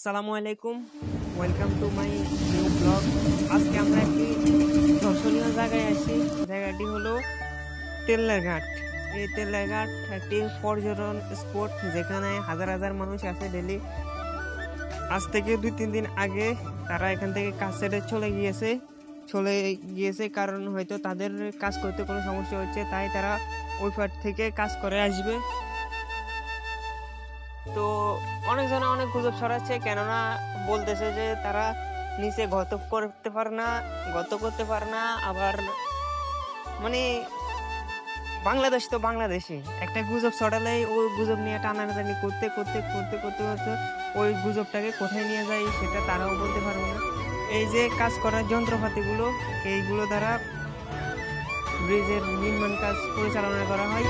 আসসালামু আলাইকুম, welcome to my new blog. আজকে আমরা একটি দর্শনীয় জায়গায় আসি। জায়গাটি হলো তেলেরঘাট। এই তেলেরঘাট একটি পর্যটন স্পট, যেখানে হাজার হাজার মানুষ আসে ডেলি। আজ থেকে 2-3 দিন আগে তারা এখান থেকে কাজ ছেড়ে চলে গিয়েছে, কারণ হয়তো তাদের কাজ করতে কোনো সমস্যা হচ্ছে, তাই তারা ওই পার থেকে কাজ করে আসবে। তো অনেকজন অনেক গুজব ছড়াচ্ছে, কেননা বলতেছে যে তারা নিচে গর্ত করতে পারে না। আবার মানে বাংলাদেশ তো বাংলাদেশে একটা গুজব ছড়ালেই ওই গুজব নিয়ে টানাটানি করতে করতে করতে করতে করতে ওই গুজবটাকে কোথায় নিয়ে যায় সেটা তারাও বলতে পারবে না। এই যে কাজ করার যন্ত্রপাতিগুলো, এইগুলো দ্বারা ব্রিজের নির্মাণ কাজ পরিচালনা করা হয়।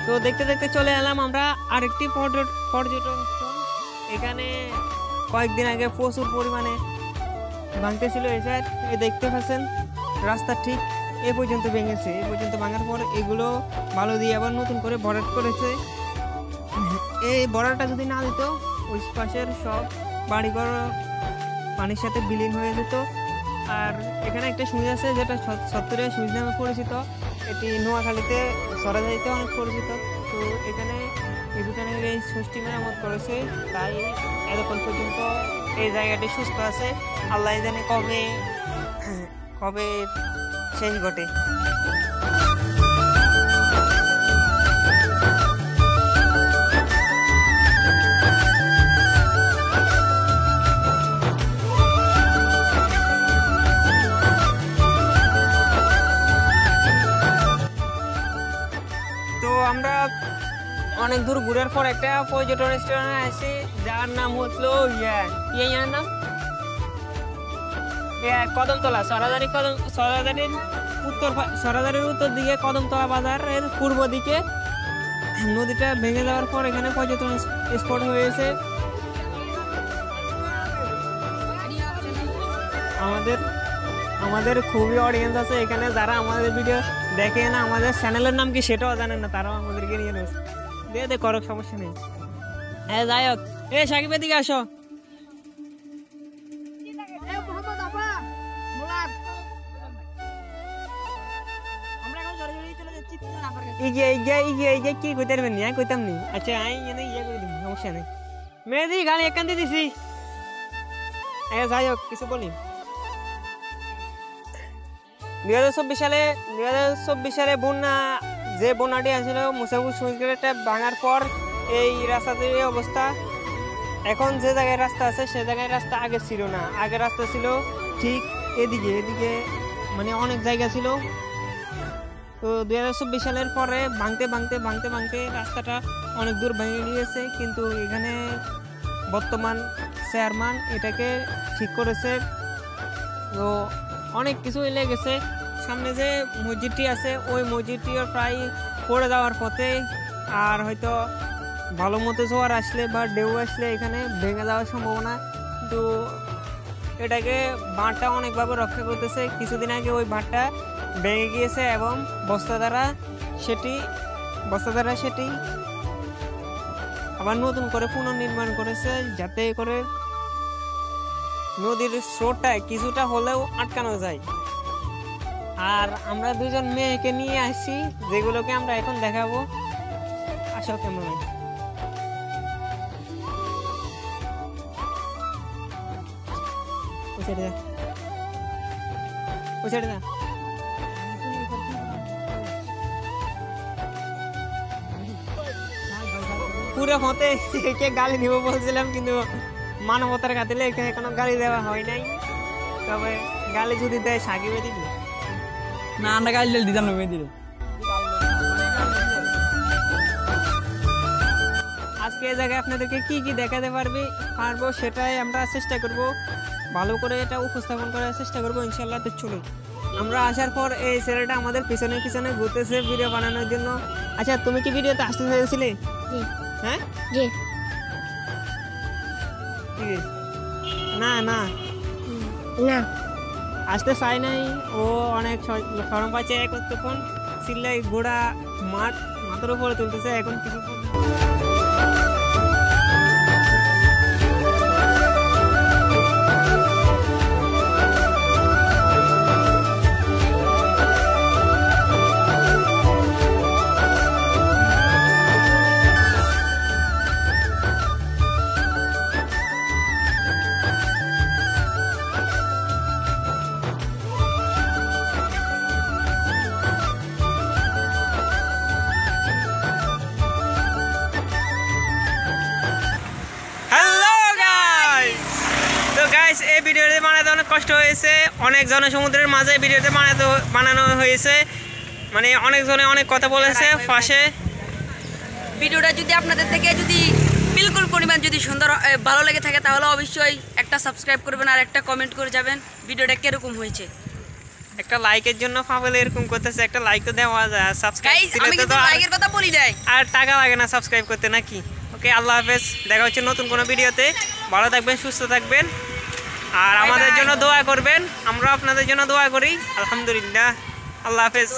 তো দেখতে দেখতে চলে এলাম আমরা আরেকটি পর্যটন স্থল। এখানে কয়েকদিন আগে প্রচুর পরিমাণে ভাঙতেছিল। এই দেখতে পাচ্ছেন রাস্তা ঠিক এ পর্যন্ত ভেঙেছে। এই পর্যন্ত ভাঙার পর এগুলো বালু দিয়ে আবার নতুন করে ভরাট করেছে। এই ভরাটটা যদি না দিত, ওই পাশের সব বাড়িঘর পানির সাথে বিলীন হয়ে যেত। আর এখানে একটা সুইচ আছে, যেটা সত্তরে সুইচ নামে পরিচিত। এটি নোয়াখালীতে সরাইতে অনেক পরিচিত। তো এখানে এই সুইচটি মেরামত করেছে, তাই এতক্ষণ পর্যন্ত এই জায়গাটি সুস্থ আছে। আল্লাহ জানে কবে শেষ ঘটে। তো আমরা অনেক দূর ঘুরার পর একটা পর্যটন স্টেশনে আসি, যার নাম হলো ইয়ার নাম কদমতলা। সরাদারির উত্তর দিকে কদমতলা বাজারের পূর্ব দিকে নদীটা ভেঙে যাওয়ার পর এখানে পর্যটন স্পট হয়েছে। আমাদের খুবই অডিয়েন্স আছে এখানে, যারা আমাদের ভিডিও দেখে না, আমাদের চ্যানেলের নাম কি সেটাও জানেন না, তারাও আমাদেরকে নিয়ে দে করক, সমস্যা নেই। হ্যাঁ, যাই হোক, সাকিবের দিকে আসো। কি কইতে পারবেন না, কইতাম নি। আচ্ছা ইয়ে করে দিন, সমস্যা নেই। মেয়েদি গাড়ি একান দিয়ে দিছি। যাই হোক, কিছু বলি। 2024 সালে বন্যাটি আসছিল, মুসাফির সুইচগেটটা ভাঙার পর এই রাস্তাটির অবস্থা। এখন যে জায়গায় রাস্তা আছে সে জায়গায় রাস্তা আগে ছিল না। আগে রাস্তা ছিল ঠিক এদিকে মানে অনেক জায়গা ছিল। তো 2024 সালের পরে ভাঙতে রাস্তাটা অনেক দূর ভেঙে গিয়েছে, কিন্তু এখানে বর্তমান চেয়ারম্যান এটাকে ঠিক করেছে। তো অনেক কিছু লেগেছে। সামনে যে মসজিদটি আছে, ওই মসজিদটিও প্রায় পড়ে যাওয়ার পথে। আর হয়তো ভালো মতো জোয়ার আসলে বা ঢেউ আসলে এখানে ভেঙে যাওয়ার সম্ভাবনা। কিন্তু এটাকে বাঁধটা অনেকভাবে রক্ষা করতেছে। কিছুদিন আগে ওই বাঁধটা ভেঙে গিয়েছে এবং বস্তা দ্বারা সেটি আবার নতুন করে পুনর্নির্মাণ করেছে, যাতে করে নদীর স্রোতটা কিছুটা হলেও আটকানো যায়। আর আমরা দুজন মেয়েকে নিয়ে আসছি, যেগুলোকে আমরা এখন দেখাবো। আসো ক্যামেরায়। পুরো হতে গালি নিব বলছিলাম, কিন্তু মানবতার খাতিরে এখানে কোনো গালি দেওয়া হয় নাই। তবে গালি যদি দেয় সাকিবে দিবি। না আমরা গাড়ি দিতাম না দিলে। আজকে এই জায়গায় আপনাদেরকে কি কি দেখাতে পারবো সেটাই আমরা চেষ্টা করব, ভালো করে এটা উপস্থাপন করার চেষ্টা করবো ইনশাল্লাহ। তো চলুন, আমরা আসার পর এই ছেলেটা আমাদের পিছনে পিছনে ঘুরতেছে ভিডিও বানানোর জন্য। আচ্ছা, তুমি কি ভিডিওতে আসতে চাইছিলে? হ্যাঁ, না না না আসতে চাই নাই, ও অনেক শরম পাচ্ছে। কতক্ষণ চিল্লাই ঘোড়া মাথার উপরে তুলতেছে। এখন কিছু এই ভিডিওতে বানাতে অনেক কষ্ট হয়েছে, অনেক জনসমুদ্রের মাঝে ভিডিওতে বানানো হয়েছে, মানে অনেকজনে অনেক কথা বলেছে পাশে। ভিডিওটা যদি আপনাদের থেকে যদি বিলকুল পরিমাণ যদি সুন্দর ভালো লেগে থাকে তাহলে অবশ্যই একটা সাবস্ক্রাইব করবেন আর একটা কমেন্ট করে যাবেন ভিডিওটা কিরকম হয়েছে। একটা লাইকের জন্য পাগল এরকম করতেছে, একটা লাইক তো দেওয়া যায়। সাবস্ক্রাইব আমি কিন্তু লাইকের কথা বলি নাই, আর টাকা লাগে না সাবস্ক্রাইব করতে নাকি। ওকে, আল্লাহ হাফেজ, দেখা হচ্ছে নতুন কোনো ভিডিওতে। ভালো থাকবেন, সুস্থ থাকবেন, আর আমাদের জন্য দোয়া করবেন। আমরা আপনাদের জন্য দোয়া করি। আলহামদুলিল্লাহ, আল্লাহ হাফেজ।